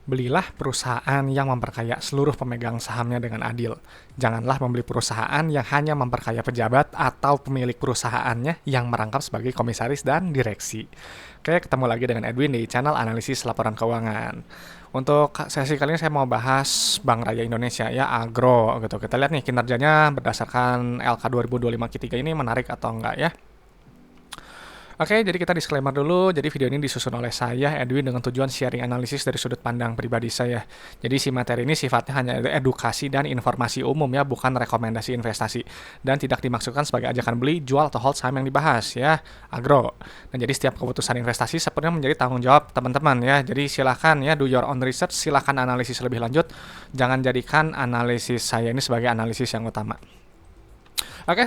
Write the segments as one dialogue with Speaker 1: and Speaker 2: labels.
Speaker 1: Belilah perusahaan yang memperkaya seluruh pemegang sahamnya dengan adil. Janganlah membeli perusahaan yang hanya memperkaya pejabat atau pemilik perusahaannya yang merangkap sebagai komisaris dan direksi. Oke, ketemu lagi dengan Edwin di channel analisis laporan keuangan. Untuk sesi kali ini saya mau bahas Bank Raya Indonesia ya, Agro gitu. Kita lihat nih kinerjanya berdasarkan LK 2025 Q3 ini menarik atau enggak ya. Oke, jadi kita disclaimer dulu. Jadi video ini disusun oleh saya, Edwin, dengan tujuan sharing analisis dari sudut pandang pribadi saya. Jadi si materi ini sifatnya hanya edukasi dan informasi umum ya, bukan rekomendasi investasi. Dan tidak dimaksudkan sebagai ajakan beli, jual, atau hold saham yang dibahas ya, Agro. Dan jadi setiap keputusan investasi sepenuhnya menjadi tanggung jawab teman-teman ya. Jadi silakan ya, do your own research, silakan analisis lebih lanjut. Jangan jadikan analisis saya ini sebagai analisis yang utama. Oke,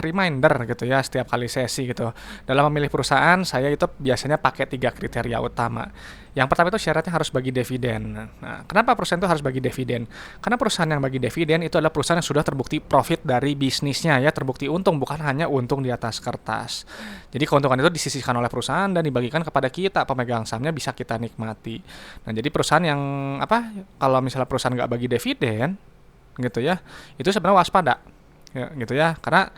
Speaker 1: reminder gitu ya setiap kali sesi gitu. Dalam memilih perusahaan, saya itu biasanya pakai 3 kriteria utama. Yang pertama itu syaratnya harus bagi dividen. Nah, kenapa perusahaan itu harus bagi dividen? Karena perusahaan yang bagi dividen itu adalah perusahaan yang sudah terbukti profit dari bisnisnya ya, terbukti untung, bukan hanya untung di atas kertas. Jadi keuntungan itu disisihkan oleh perusahaan dan dibagikan kepada kita, pemegang sahamnya, bisa kita nikmati. Nah, jadi perusahaan yang kalau misalnya perusahaan nggak bagi dividen gitu ya, itu sebenarnya waspada ya, gitu ya, karena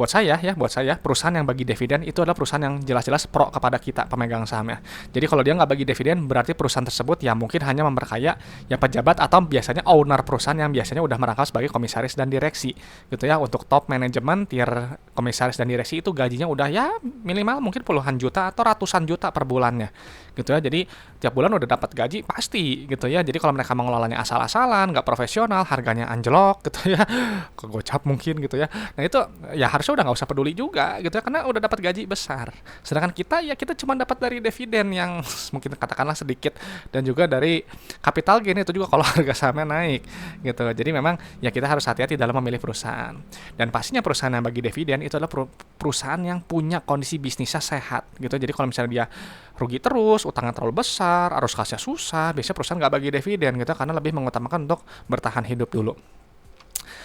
Speaker 1: buat saya perusahaan yang bagi dividen itu adalah perusahaan yang jelas-jelas pro kepada kita pemegang sahamnya. Jadi kalau dia nggak bagi dividen, berarti perusahaan tersebut ya mungkin hanya memperkaya ya pejabat atau biasanya owner perusahaan yang biasanya udah merangkap sebagai komisaris dan direksi gitu ya. Untuk top manajemen tier komisaris dan direksi itu gajinya udah ya minimal mungkin puluhan juta atau ratusan juta per bulannya gitu ya. Jadi tiap bulan udah dapat gaji pasti gitu ya. Jadi kalau mereka mengelolanya asal-asalan, nggak profesional, harganya anjlok gitu ya, kegocap mungkin gitu ya. Nah itu ya harusnya udah nggak usah peduli juga gitu ya, karena udah dapat gaji besar. Sedangkan kita cuma dapat dari dividen yang mungkin katakanlah sedikit, dan juga dari capital gain itu juga kalau harga sahamnya naik gitu. Jadi memang ya kita harus hati-hati dalam memilih perusahaan. Dan pastinya perusahaan yang bagi dividen itu adalah perusahaan yang punya kondisi bisnisnya sehat gitu. Jadi kalau misalnya dia rugi terus, utangnya terlalu besar, arus kasnya susah, biasanya perusahaan nggak bagi dividen gitu, karena lebih mengutamakan untuk bertahan hidup dulu.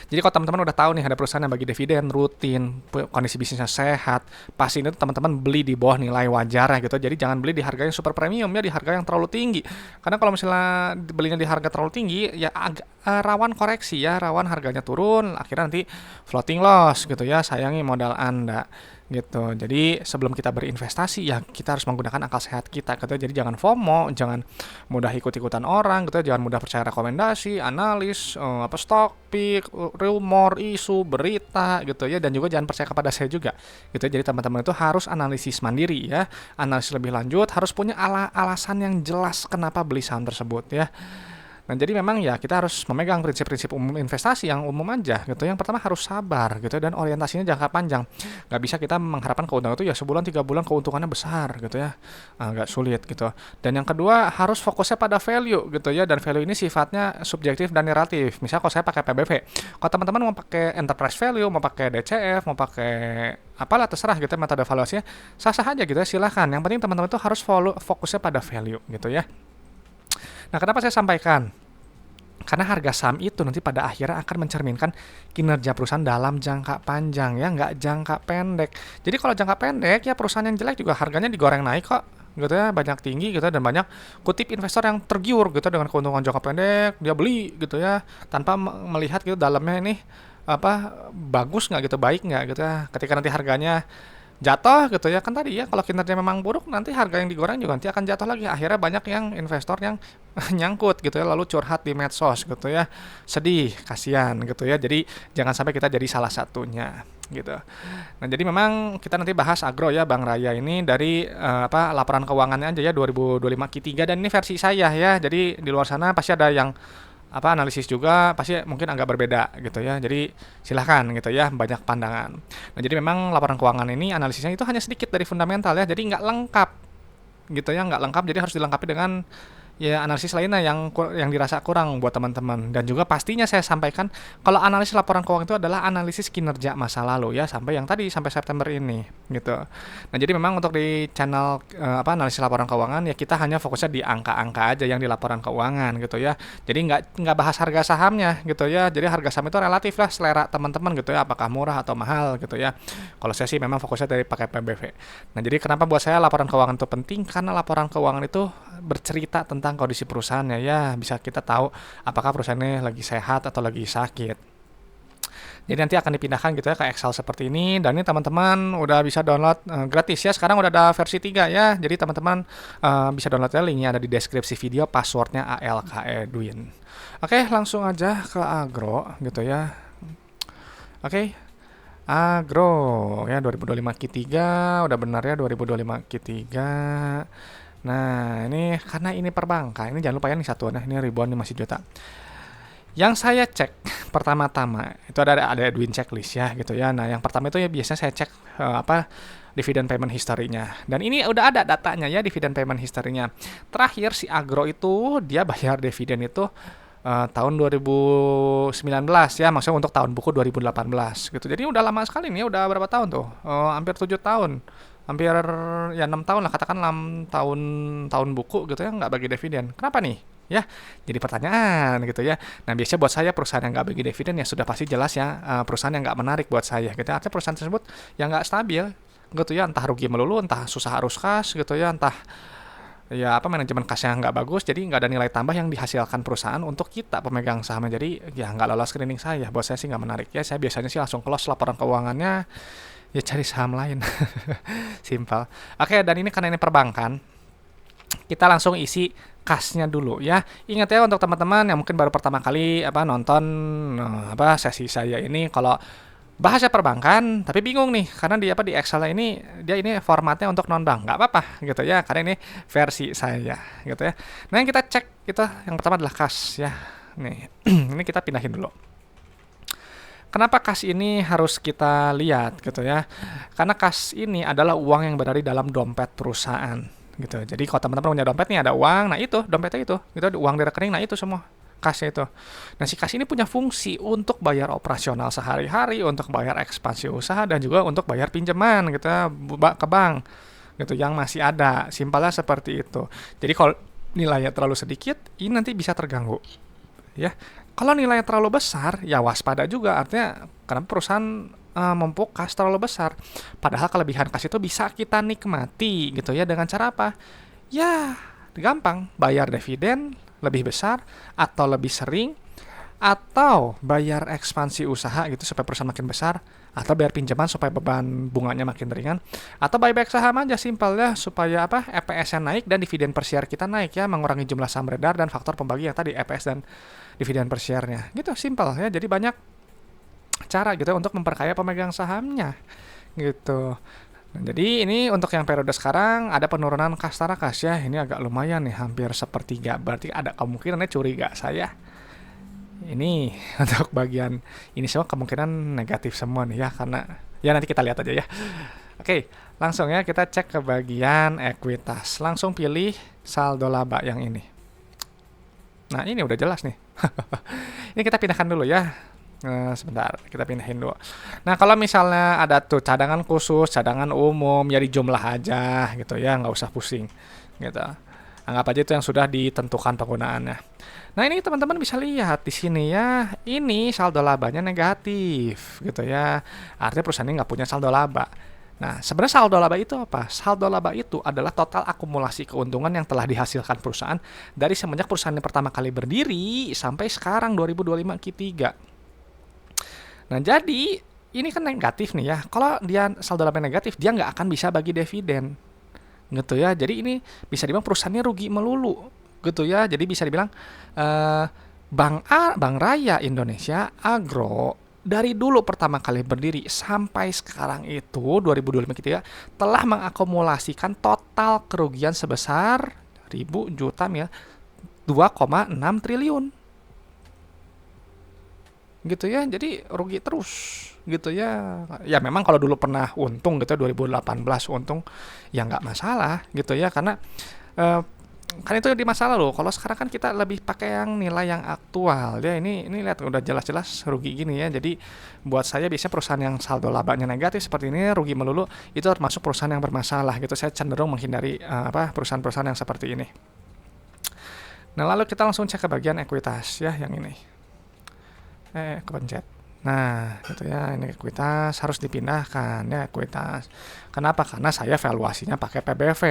Speaker 1: Jadi kalau teman-teman udah tahu nih ada perusahaan yang bagi dividen rutin, kondisi bisnisnya sehat, pasti itu teman-teman beli di bawah nilai wajarnya gitu. Jadi jangan beli di harga yang super premium ya, di harga yang terlalu tinggi. Karena kalau misalnya belinya di harga terlalu tinggi ya agak rawan koreksi ya, rawan harganya turun, akhirnya nanti floating loss gitu ya, sayangi modal Anda gitu. Jadi sebelum kita berinvestasi ya kita harus menggunakan akal sehat kita gitu. Jadi jangan FOMO, jangan mudah ikut-ikutan orang gitu, jangan mudah percaya rekomendasi, analis, stock pick, rumor, isu, berita gitu ya, dan juga jangan percaya kepada saya juga gitu. Jadi teman-teman itu harus analisis mandiri ya, analisis lebih lanjut, harus punya alasan yang jelas kenapa beli saham tersebut ya. Nah, jadi memang ya kita harus memegang prinsip-prinsip umum investasi yang umum aja gitu. Yang pertama harus sabar gitu, dan orientasinya jangka panjang. Nggak bisa kita mengharapkan keuntungan itu ya sebulan 3 bulan keuntungannya besar gitu ya. Agak sulit gitu. Dan yang kedua harus fokusnya pada value gitu ya, dan value ini sifatnya subjektif dan relatif. Misal kalau saya pakai PBV, kalau teman-teman mau pakai enterprise value, mau pakai DCF, mau pakai apalah terserah gitu metode valuasinya, sah-sah aja gitu ya, silahkan. Yang penting teman-teman itu harus fokusnya pada value gitu ya. Nah, kenapa saya sampaikan? Karena harga saham itu nanti pada akhirnya akan mencerminkan kinerja perusahaan dalam jangka panjang ya, nggak jangka pendek. Jadi kalau jangka pendek ya perusahaan yang jelek juga harganya digoreng naik kok gitu ya, banyak tinggi gitu, dan banyak kutip investor yang tergiur gitu dengan keuntungan jangka pendek, dia beli gitu ya tanpa melihat gitu dalamnya ini bagus nggak gitu, baik nggak gitu ya. Ketika nanti harganya jatuh gitu ya, kan tadi ya kalau kinerja memang buruk nanti harga yang digoreng juga nanti akan jatuh lagi. Akhirnya banyak yang investor yang nyangkut gitu ya, lalu curhat di medsos gitu ya, sedih, kasihan gitu ya. Jadi jangan sampai kita jadi salah satunya gitu. Nah, jadi memang kita nanti bahas Agro ya, Bank Raya ini dari laporan keuangannya aja ya 2025 Q3, dan ini versi saya ya. Jadi di luar sana pasti ada yang analisis juga, pasti mungkin agak berbeda gitu ya. Jadi silahkan gitu ya, banyak pandangan. Nah, jadi memang laporan keuangan ini analisisnya itu hanya sedikit dari fundamental ya, jadi nggak lengkap gitu ya, nggak lengkap. Jadi harus dilengkapi dengan ya analisis lainnya yang dirasa kurang buat teman-teman. Dan juga pastinya saya sampaikan kalau analisis laporan keuangan itu adalah analisis kinerja masa lalu ya, sampai yang tadi sampai September ini gitu. Nah, jadi memang untuk di channel analisis laporan keuangan ya kita hanya fokusnya di angka-angka aja yang di laporan keuangan gitu ya. Jadi nggak bahas harga sahamnya gitu ya. Jadi harga saham itu relatif lah selera teman-teman gitu ya, apakah murah atau mahal gitu ya. Kalau saya sih memang fokusnya dari pakai PBV. Nah, jadi kenapa buat saya laporan keuangan itu penting? Karena laporan keuangan itu bercerita tentang kondisi perusahaannya ya, bisa kita tahu apakah perusahaannya lagi sehat atau lagi sakit. Jadi nanti akan dipindahkan gitu ya ke Excel seperti ini, dan ini teman-teman udah bisa download gratis ya. Sekarang udah ada versi 3 ya. Jadi teman-teman bisa download ya, linknya ada di deskripsi video, passwordnya ALK Edwin. Oke, langsung aja ke agro gitu ya. Oke. Agro ya 2025 Q3 udah benar ya 2025 Q3. Nah, ini karena ini perbankan, ini jangan lupa ya nih satuan, ini ribuan, ini masih juta. Yang saya cek pertama-tama itu ada Edwin checklist ya gitu ya. Nah, yang pertama itu ya biasanya saya cek dividend payment history-nya. Dan ini udah ada datanya ya, dividend payment history-nya. Terakhir si Agro itu dia bayar dividen itu tahun 2019 ya, maksudnya untuk tahun buku 2018 gitu. Jadi udah lama sekali nih, udah berapa tahun tuh? Hampir 7 tahun. Hampir ya 6 tahun lah, katakan 6 tahun buku gitu ya, nggak bagi dividen. Kenapa nih? Ya, jadi pertanyaan gitu ya. Nah, biasanya buat saya perusahaan yang nggak bagi dividen ya sudah pasti jelas ya, perusahaan yang nggak menarik buat saya gitu. Artinya perusahaan tersebut yang nggak stabil gitu ya, entah rugi melulu, entah susah arus kas gitu ya, entah ya manajemen kasnya nggak bagus, jadi nggak ada nilai tambah yang dihasilkan perusahaan untuk kita pemegang sahamnya. Jadi ya nggak lolos screening saya, buat saya sih nggak menarik ya. Saya biasanya sih langsung close laporan keuangannya, ya cari saham lain. Simpel. Oke, dan ini karena ini perbankan, kita langsung isi kasnya dulu ya. Ingat ya untuk teman-teman yang mungkin baru pertama kali nonton sesi saya ini, kalau bahasa perbankan tapi bingung nih karena di Excel ini dia ini formatnya untuk non bank, nggak apa-apa gitu ya, karena ini versi saya gitu ya. Nah, yang kita cek kita yang pertama adalah kas ya. Nih ini kita pindahin dulu. Kenapa kas ini harus kita lihat gitu ya? Karena kas ini adalah uang yang berada di dalam dompet perusahaan gitu. Jadi kalau teman-teman punya dompet nih ada uang, nah itu dompetnya itu uang di rekening, nah itu semua kasnya itu. Nah, si kas ini punya fungsi untuk bayar operasional sehari-hari, untuk bayar ekspansi usaha, dan juga untuk bayar pinjaman gitu ya, ke bank gitu yang masih ada. Simpelnya seperti itu. Jadi kalau nilainya terlalu sedikit, ini nanti bisa terganggu ya. Kalau nilainya terlalu besar, ya waspada juga. Artinya karena perusahaan memupuk kas terlalu besar. Padahal kelebihan kas itu bisa kita nikmati gitu ya, dengan cara apa? Ya gampang, bayar dividen lebih besar atau lebih sering, atau bayar ekspansi usaha gitu supaya perusahaan makin besar, atau bayar pinjaman supaya beban bunganya makin ringan, atau buyback saham aja simpel ya, supaya EPS-nya naik dan dividen per share kita naik ya, mengurangi jumlah saham beredar dan faktor pembagi yang tadi EPS dan dividen per share-nya gitu, simpel ya. Jadi banyak cara gitu untuk memperkaya pemegang sahamnya gitu. Nah, jadi ini untuk yang periode sekarang ada penurunan kas tara kas ya, ini agak lumayan nih, hampir sepertiga, berarti ada kemungkinannya curiga saya. Ini untuk bagian ini semua kemungkinan negatif semua nih ya, karena ya nanti kita lihat aja ya. Oke, langsung ya kita cek ke bagian ekuitas, langsung pilih saldo laba yang ini. Nah, ini udah jelas nih. Ini kita pindahkan dulu ya. Sebentar, kita pindahin dulu. Nah, kalau misalnya ada tuh cadangan khusus, cadangan umum, ya di jumlah aja gitu ya, nggak usah pusing gitu. Anggap aja itu yang sudah ditentukan penggunaannya. Nah, ini teman-teman bisa lihat di sini ya, ini saldo labanya negatif gitu ya. Artinya perusahaan ini nggak punya saldo laba. Nah, sebenarnya saldo laba itu apa? Saldo laba itu adalah total akumulasi keuntungan yang telah dihasilkan perusahaan dari semenjak perusahaan yang pertama kali berdiri sampai sekarang 2025 Q3. Nah, jadi ini kan negatif nih ya. Kalau dia saldo laba negatif, dia nggak akan bisa bagi dividen gitu ya. Jadi ini bisa dibilang perusahaannya rugi melulu gitu ya. Jadi bisa dibilang Bank Raya Indonesia Agro dari dulu pertama kali berdiri sampai sekarang itu 2025 gitu ya, telah mengakumulasikan total kerugian sebesar ribu juta ya 2,6 triliun gitu ya. Jadi rugi terus gitu ya. Ya memang kalau dulu pernah untung gitu 2018 untung ya nggak masalah gitu ya, karena kan itu di masa lalu. Kalau sekarang kan kita lebih pakai yang nilai yang aktual ya. Ini lihat udah jelas-jelas rugi gini ya. Jadi buat saya biasanya perusahaan yang saldo labanya negatif seperti ini, rugi melulu, itu termasuk perusahaan yang bermasalah gitu. Saya cenderung menghindari perusahaan-perusahaan yang seperti ini. Nah, lalu kita langsung cek ke bagian ekuitas ya, yang ini. Kepencet. Nah, gitu ya, ini ekuitas harus dipindahkan ya, ekuitas. Kenapa? Karena saya valuasinya pakai PBV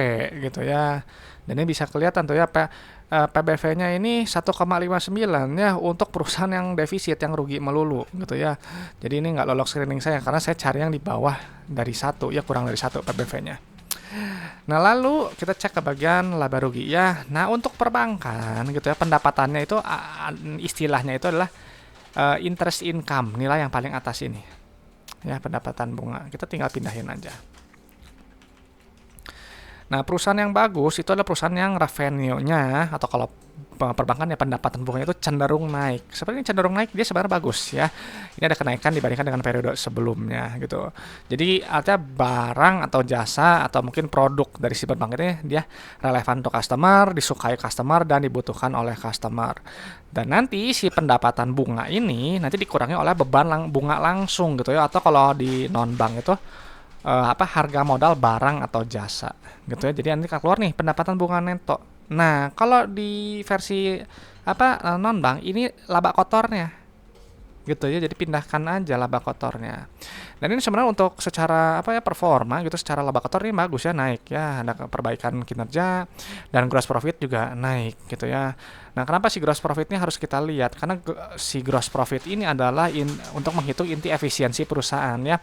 Speaker 1: gitu ya. Dan ini bisa kelihatan tuh ya, PBV-nya ini 1,59 ya untuk perusahaan yang defisit, yang rugi melulu gitu ya. Jadi ini nggak lolos screening saya karena saya cari yang di bawah dari 1 ya, kurang dari 1 PBV-nya. Nah, lalu kita cek ke bagian laba rugi ya. Nah, untuk perbankan gitu ya, pendapatannya itu istilahnya itu adalah interest income, nilai yang paling atas ini ya, pendapatan bunga. Kita tinggal pindahin aja. Nah, perusahaan yang bagus itu adalah perusahaan yang revenue-nya, atau kalau perbankan ya pendapatan bunganya itu cenderung naik. Seperti ini cenderung naik, dia sebenarnya bagus ya. Ini ada kenaikan dibandingkan dengan periode sebelumnya gitu. Jadi artinya barang atau jasa atau mungkin produk dari si perbankan ini dia relevan untuk customer, disukai customer, dan dibutuhkan oleh customer. Dan nanti si pendapatan bunga ini nanti dikurangi oleh beban bunga langsung gitu ya, atau kalau di non bank itu harga modal barang atau jasa gitu ya. Jadi nanti keluar nih pendapatan bunga neto. Nah, kalau di versi non bank ini laba kotornya gitu ya. Jadi pindahkan aja laba kotornya. Dan ini sebenarnya untuk secara performa gitu, secara laba kotor ini bagus ya, naik ya, ada perbaikan kinerja dan gross profit juga naik gitu ya. Nah, kenapa si gross profitnya harus kita lihat? Karena si gross profit ini adalah untuk menghitung inti efisiensi perusahaan ya,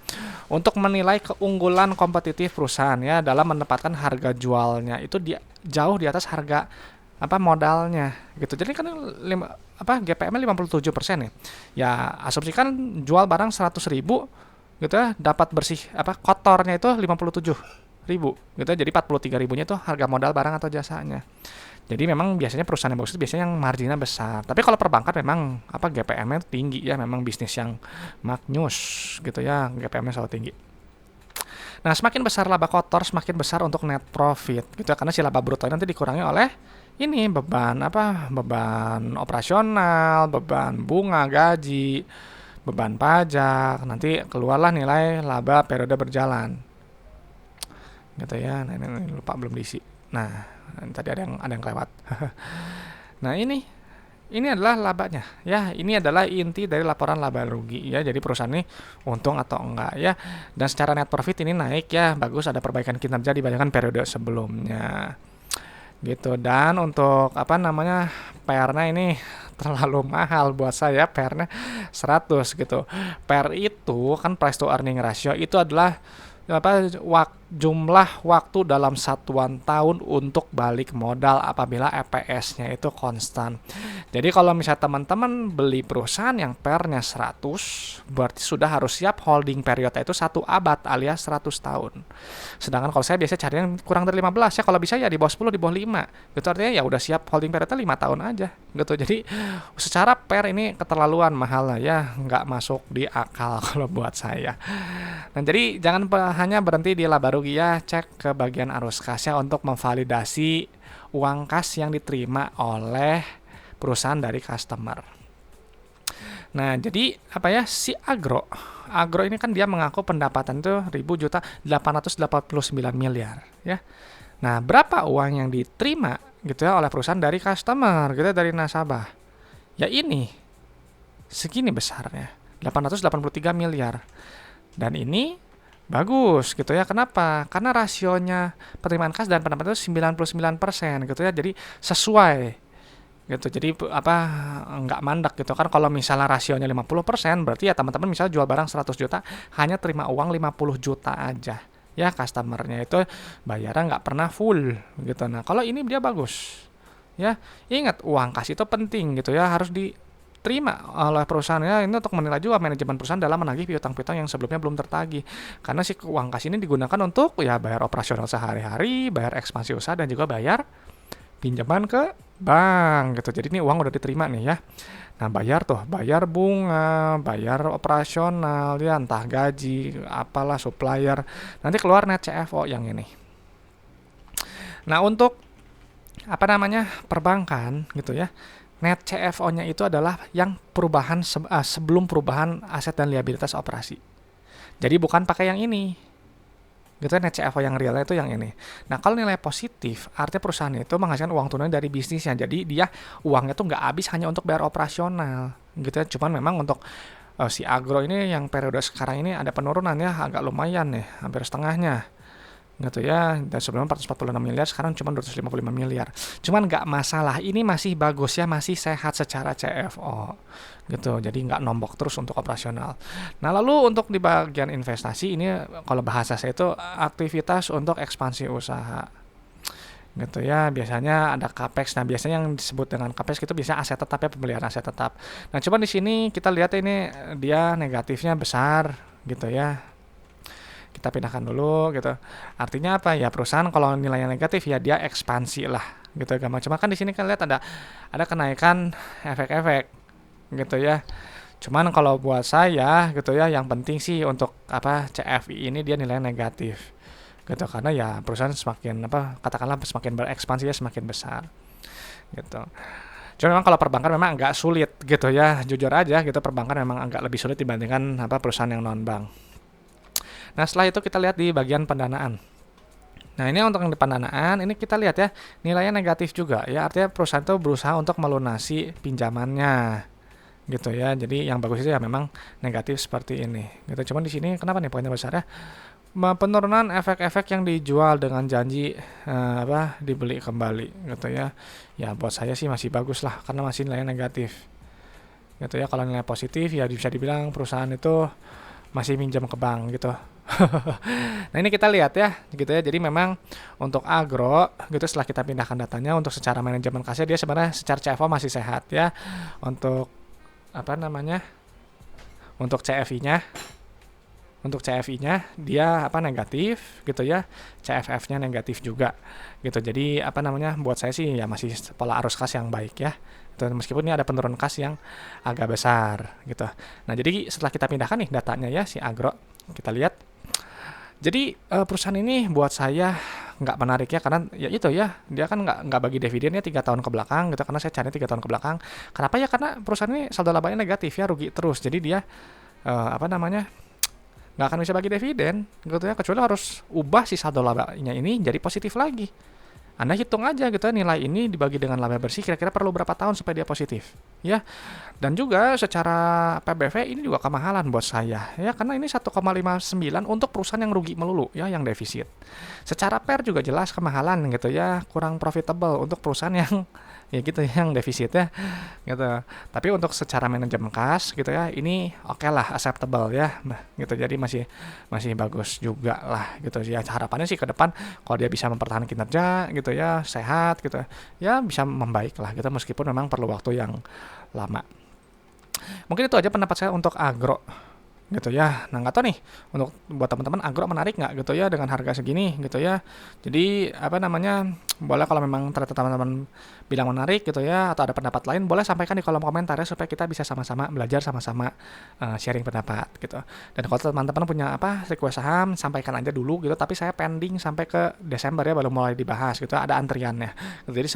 Speaker 1: untuk menilai keunggulan kompetitif perusahaan ya dalam menempatkan harga jualnya itu jauh di atas harga modalnya gitu. Jadi kan GPM-nya 57% ya. Ya, asumsikan jual barang 100.000 gitu ya, dapat bersih kotornya itu 57.000 gitu ya. Jadi 43.000-nya itu harga modal barang atau jasanya. Jadi memang biasanya perusahaan yang bagus itu biasanya yang marginnya besar. Tapi kalau perbankan memang GPM-nya tinggi ya, memang bisnis yang maknyus gitu ya, GPM-nya selalu tinggi. Nah, semakin besar laba kotor, semakin besar untuk net profit gitu ya, karena si laba bruto nanti dikurangi oleh ini beban operasional, beban bunga, gaji, beban pajak, nanti keluarlah nilai laba periode berjalan gitu ya. Nah, ini lupa belum diisi. Nah, tadi ada yang kelewat. Nah, ini adalah labanya ya. Ini adalah inti dari laporan laba rugi ya. Jadi perusahaan ini untung atau enggak ya. Dan secara net profit ini naik ya, bagus, ada perbaikan kinerja dibandingkan periode sebelumnya gitu. Dan untuk PR-nya ini terlalu mahal buat saya, PR-nya 100 gitu. PR itu kan price to earning ratio, itu adalah jumlah waktu dalam satuan tahun untuk balik modal apabila EPS-nya itu konstan. Jadi kalau misalnya teman-teman beli perusahaan yang PR-nya 100, berarti sudah harus siap holding periodnya itu 1 abad alias 100 tahun. Sedangkan kalau saya biasa cari yang kurang dari 15 ya, kalau bisa ya di bawah 10, di bawah 5. Gitu artinya ya udah siap holding periodnya 5 tahun aja gitu. Jadi secara PR ini keterlaluan mahal lah ya, nggak masuk di akal kalau buat saya. Nah, jadi jangan hanya berhenti di laba rugi ya, cek ke bagian arus kas ya untuk memvalidasi uang kas yang diterima oleh perusahaan dari customer. Nah, jadi si Agro ini kan dia mengaku pendapatan itu 1.889 miliar ya. Nah, berapa uang yang diterima gitu ya oleh perusahaan dari customer gitu ya, dari nasabah? Ya ini segini besarnya, 883 miliar. Dan ini bagus gitu ya. Kenapa? Karena rasionya penerimaan kas dan pendapatan itu 99% gitu ya. Jadi sesuai gitu. Jadi nggak mandek gitu kan. Kalau misalnya rasionya 50%, berarti ya teman-teman misalnya jual barang 100 juta, hanya terima uang 50 juta aja. Ya, customernya itu bayarnya nggak pernah full gitu. Nah, kalau ini dia bagus. Ya, ingat uang kas itu penting gitu ya, harus diterima oleh perusahaan ya. Ini untuk menilai juga manajemen perusahaan dalam menagih piutang-piutang yang sebelumnya belum tertagih. Karena si uang kas ini digunakan untuk ya bayar operasional sehari-hari, bayar ekspansi usaha, dan juga bayar pinjaman ke bank gitu. Jadi ini uang udah diterima nih ya. Nah, bayar bunga, bayar operasional ya, entah gaji, apalah, supplier. Nanti keluar net CFO yang ini. Nah, untuk apa namanya, perbankan gitu ya, net CFO-nya itu adalah yang perubahan sebelum perubahan aset dan liabilitas operasi. Jadi bukan pakai yang ini. Gitu ya, net CFO yang realnya itu yang ini. Nah, kalau nilai positif, artinya perusahaan itu menghasilkan uang tunai dari bisnisnya. Jadi dia uangnya tuh nggak habis hanya untuk bayar operasional, gitu ya. Cuman memang untuk si agro ini yang periode sekarang ini ada penurunan ya, agak lumayan nih, hampir setengahnya gitu ya. Dan sebelumnya 446 miliar, sekarang cuma 255 miliar. Cuman nggak masalah, ini masih bagus ya, masih sehat secara CFO gitu. Jadi nggak nombok terus untuk operasional. Nah, lalu untuk di bagian investasi ini, kalau bahasa saya itu aktivitas untuk ekspansi usaha gitu ya. Biasanya ada capex. Nah, biasanya yang disebut dengan capex itu bisa aset tetap ya, pembelian aset tetap. Nah, coba di sini kita lihat ini dia negatifnya besar gitu ya. Kita pindahkan dulu gitu. Artinya apa ya, perusahaan kalau nilainya negatif ya dia ekspansi lah gitu gampang. Cuma kan di sini kan lihat ada kenaikan efek-efek gitu ya. Cuman kalau buat saya gitu ya, yang penting sih untuk apa, CFI ini dia nilai negatif gitu, karena ya perusahaan semakin apa, katakanlah semakin berekspansi ya semakin besar gitu. Cuma memang kalau perbankan memang agak sulit gitu ya, jujur aja gitu, perbankan memang agak lebih sulit dibandingkan apa perusahaan yang non bank. Nah, setelah itu kita lihat di bagian pendanaan. Nah, ini untuk yang di pendanaan, ini kita lihat ya, nilainya negatif juga ya, artinya perusahaan itu berusaha untuk melunasi pinjamannya gitu ya. Jadi yang bagus itu ya memang negatif seperti ini gitu. Cuman di sini kenapa nih poinnya besarnya? Penurunan efek-efek yang dijual dengan janji apa dibeli kembali gitu ya. Ya buat saya sih masih bagus lah, karena masih nilainya negatif gitu ya. Kalau nilai positif ya bisa dibilang perusahaan itu masih minjam ke bank gitu. Nah, ini kita lihat ya gitu ya. Jadi memang untuk agro gitu, setelah kita pindahkan datanya untuk secara manajemen kasnya, dia sebenarnya secara CFO masih sehat ya. Untuk apa namanya, untuk CFI-nya dia apa negatif gitu ya, CFF-nya negatif juga gitu. Jadi apa namanya, buat saya sih ya masih pola arus kas yang baik ya. Dan meskipun ini ada penurunan kas yang agak besar gitu. Nah, jadi setelah kita pindahkan nih datanya ya si agro, kita lihat. Jadi perusahaan ini buat saya nggak menarik ya, karena ya itu ya, dia kan nggak bagi dividennya 3 tahun ke belakang gitu, karena saya cari 3 tahun ke belakang. Kenapa ya? Karena perusahaan ini saldo labanya negatif ya, rugi terus. Jadi dia apa namanya, nggak akan bisa bagi dividen gitu ya, kecuali harus ubah si saldo labanya ini jadi positif lagi. Anda hitung aja gitu ya, nilai ini dibagi dengan laba bersih kira-kira perlu berapa tahun supaya dia positif ya. Dan juga secara PBV ini juga kemahalan buat saya ya, karena ini 1,59 untuk perusahaan yang rugi melulu ya, yang defisit. Secara PER juga jelas kemahalan gitu ya, kurang profitable untuk perusahaan yang ya gitu ya, yang defisit ya gitu. Tapi untuk secara manajemen kas gitu ya, ini oke lah, acceptable ya gitu. Jadi masih masih bagus juga lah gitu ya. Harapannya sih ke depan kalau dia bisa mempertahankan kinerja gitu ya, sehat gitu ya, bisa membaik lah gitu, meskipun memang perlu waktu yang lama. Mungkin itu aja pendapat saya untuk agro gitu ya. Nah, nggak tahu nih untuk buat teman-teman, agro menarik nggak gitu ya dengan harga segini gitu ya. Jadi apa namanya, boleh kalau memang ternyata teman-teman bilang menarik gitu ya, atau ada pendapat lain, boleh sampaikan di kolom komentar ya, supaya kita bisa sama-sama belajar, sama-sama sharing pendapat gitu. Dan kalau teman-teman punya apa request saham, sampaikan aja dulu gitu, tapi saya pending sampai ke Desember ya, baru mulai dibahas gitu, ada antriannya gitu. Jadi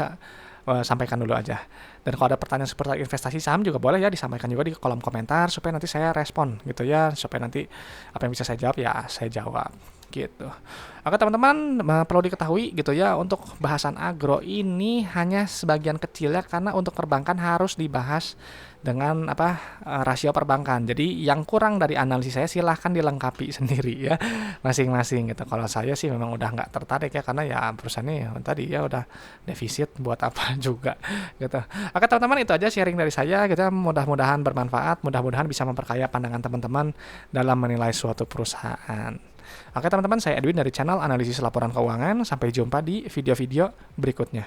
Speaker 1: sampaikan dulu aja. Dan kalau ada pertanyaan seputar investasi saham juga boleh ya disampaikan juga di kolom komentar, supaya nanti saya respon gitu ya, supaya nanti apa yang bisa saya jawab ya saya jawab gitu. Oke teman-teman, perlu diketahui gitu ya, untuk bahasan agro ini hanya sebagian kecil ya, karena untuk perbankan harus dibahas dengan apa rasio perbankan. Jadi yang kurang dari analisis saya silahkan dilengkapi sendiri ya masing-masing gitu. Kalau saya sih memang udah nggak tertarik ya, karena ya perusahaannya tadi ya udah defisit, buat apa juga gitu. Oke teman-teman, itu aja sharing dari saya gitu. Mudah-mudahan bermanfaat, mudah-mudahan bisa memperkaya pandangan teman-teman dalam menilai suatu perusahaan. Oke teman-teman, saya Edwin dari channel Analisis Laporan Keuangan. Sampai jumpa di video-video berikutnya.